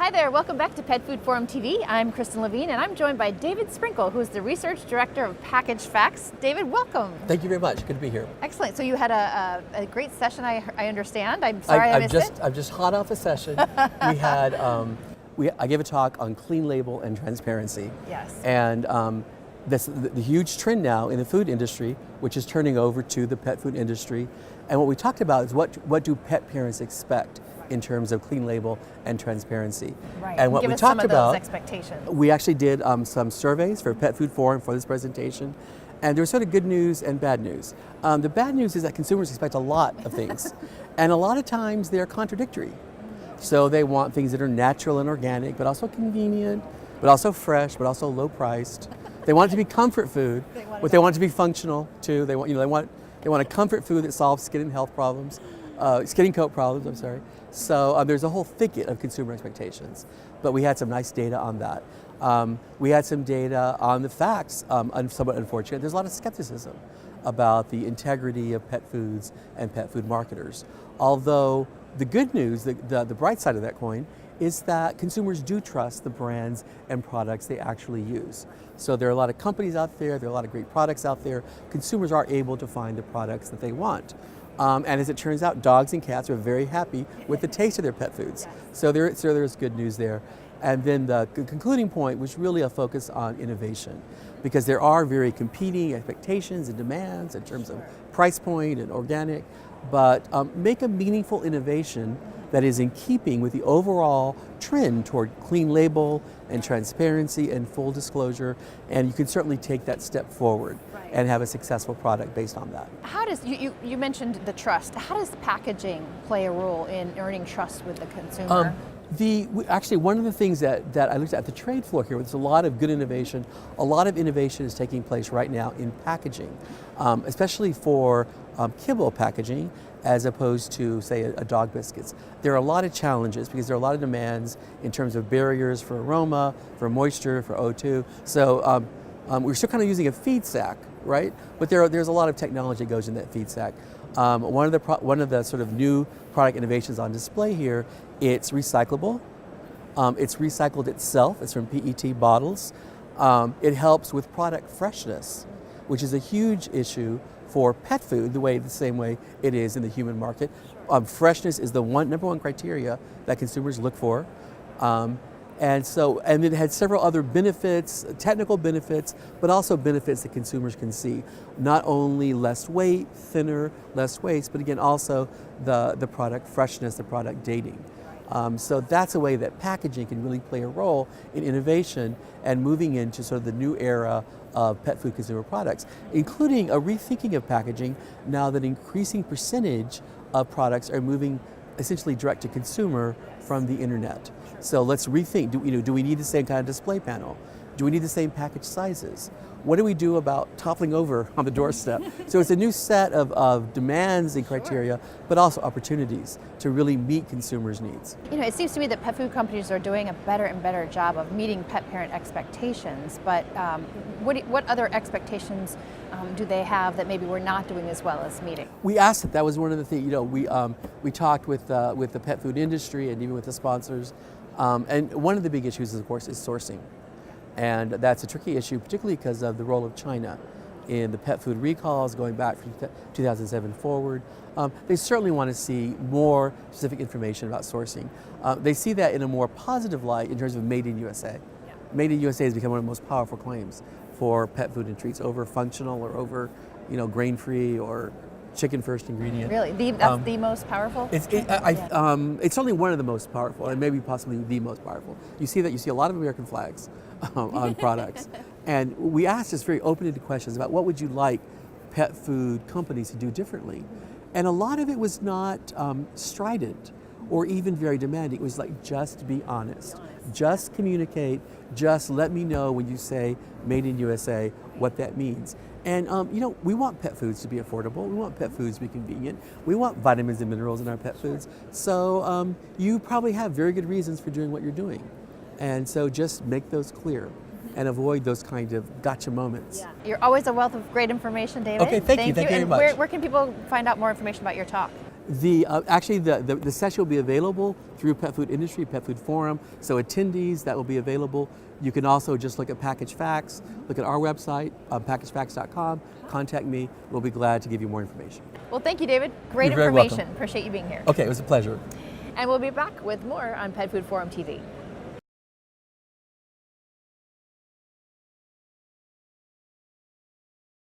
Hi there, welcome back to Pet Food Forum TV. I'm Kristen Levine and I'm joined by David Sprinkle, who is the Research Director of Packaged Facts. David, welcome. Thank you very much, good to be here. Excellent, so you had a great session, I understand. I'm sorry I missed it. I'm just hot off a session. We had, I gave a talk on clean label and transparency. Yes. And the huge trend now in the food industry, which is turning over to the pet food industry. And what we talked about is what do pet parents expect in terms of clean label and transparency. Right. And what Give we us talked some of about, those expectations. we actually did some surveys for Pet Food Forum for this presentation. And there was sort of good news and bad news. The bad news is that consumers expect a lot of things. And a lot of times they're contradictory. So they want things that are natural and organic, but also convenient, but also fresh, but also low priced. They want it to be comfort food, but they want it to be functional too. They want a comfort food that solves skin and health problems, skin and coat problems, I'm sorry. So there's a whole thicket of consumer expectations, but we had some nice data on that. We had some data on the facts, somewhat unfortunate. There's a lot of skepticism about the integrity of pet foods and pet food marketers. Although the good news, the bright side of that coin, is that consumers do trust the brands and products they actually use. So there are a lot of companies out there are a lot of great products out there. Consumers are able to find the products that they want. And as it turns out, dogs and cats are very happy with the taste of their pet foods. So there's good news there. And then the concluding point was really a focus on innovation, because there are very competing expectations and demands in terms of price point and organic, but make a meaningful innovation that is in keeping with the overall trend toward clean label and transparency and full disclosure, and you can certainly take that step forward and have a successful product based on that. How does, you mentioned the trust, how does packaging play a role in earning trust with the consumer? Actually, one of the things that I looked at the trade floor here, there's a lot of good innovation. A lot of innovation is taking place right now in packaging, especially for kibble packaging, as opposed to, say, a dog biscuits. There are a lot of challenges because there are a lot of demands in terms of barriers for aroma, for moisture, for O2. So we're still kind of using a feed sack, right? But there's a lot of technology that goes in that feed sack. One of the sort of new product innovations on display here, it's recyclable. It's recycled itself. It's from PET bottles. It helps with product freshness, which is a huge issue for pet food, the same way it is in the human market. Freshness is the number one criteria that consumers look for. And it had several other benefits, technical benefits, but also benefits that consumers can see. Not only less weight, thinner, less waste, but again, also the product freshness, the product dating. So that's a way that packaging can really play a role in innovation and moving into sort of the new era of pet food consumer products, including a rethinking of packaging now that increasing percentage of products are moving essentially direct to consumer from the internet. So let's rethink, do we need the same kind of display panel? Do we need the same package sizes? What do we do about toppling over on the doorstep? So it's a new set of demands and criteria, but also opportunities to really meet consumers' needs. It seems to me that pet food companies are doing a better and better job of meeting pet parent expectations, but what other expectations do they have that maybe we're not doing as well as meeting? We asked that was one of the things, we talked with the pet food industry and even with the sponsors, and one of the big issues, of course, is sourcing. And that's a tricky issue, particularly because of the role of China in the pet food recalls going back from 2007 forward. They certainly want to see more specific information about sourcing. They see that in a more positive light in terms of Made in USA. Yeah. Made in USA has become one of the most powerful claims for pet food and treats over functional or over, grain-free or chicken first ingredient. Really? That's the most powerful? It's only one of the most powerful, and maybe possibly the most powerful. You see a lot of American flags on products. And we asked just very open-ended questions about what would you like pet food companies to do differently. And a lot of it was not strident or even very demanding. It was like, just be honest. Just communicate. Just let me know when you say Made in USA, what that means. And we want pet foods to be affordable. We want pet foods to be convenient. We want vitamins and minerals in our pet foods. So you probably have very good reasons for doing what you're doing. And so just make those clear and avoid those kind of gotcha moments. Yeah. You're always a wealth of great information, David. Okay, thank you very much. Where can people find out more information about your talk? Actually, the session will be available through Pet Food Industry, Pet Food Forum. So attendees, that will be available. You can also just look at Package Facts, look at our website, packagefacts.com, contact me. We'll be glad to give you more information. Well, thank you, David. Great You're very information. welcome. Appreciate you being here. Okay, it was a pleasure. And we'll be back with more on Pet Food Forum TV.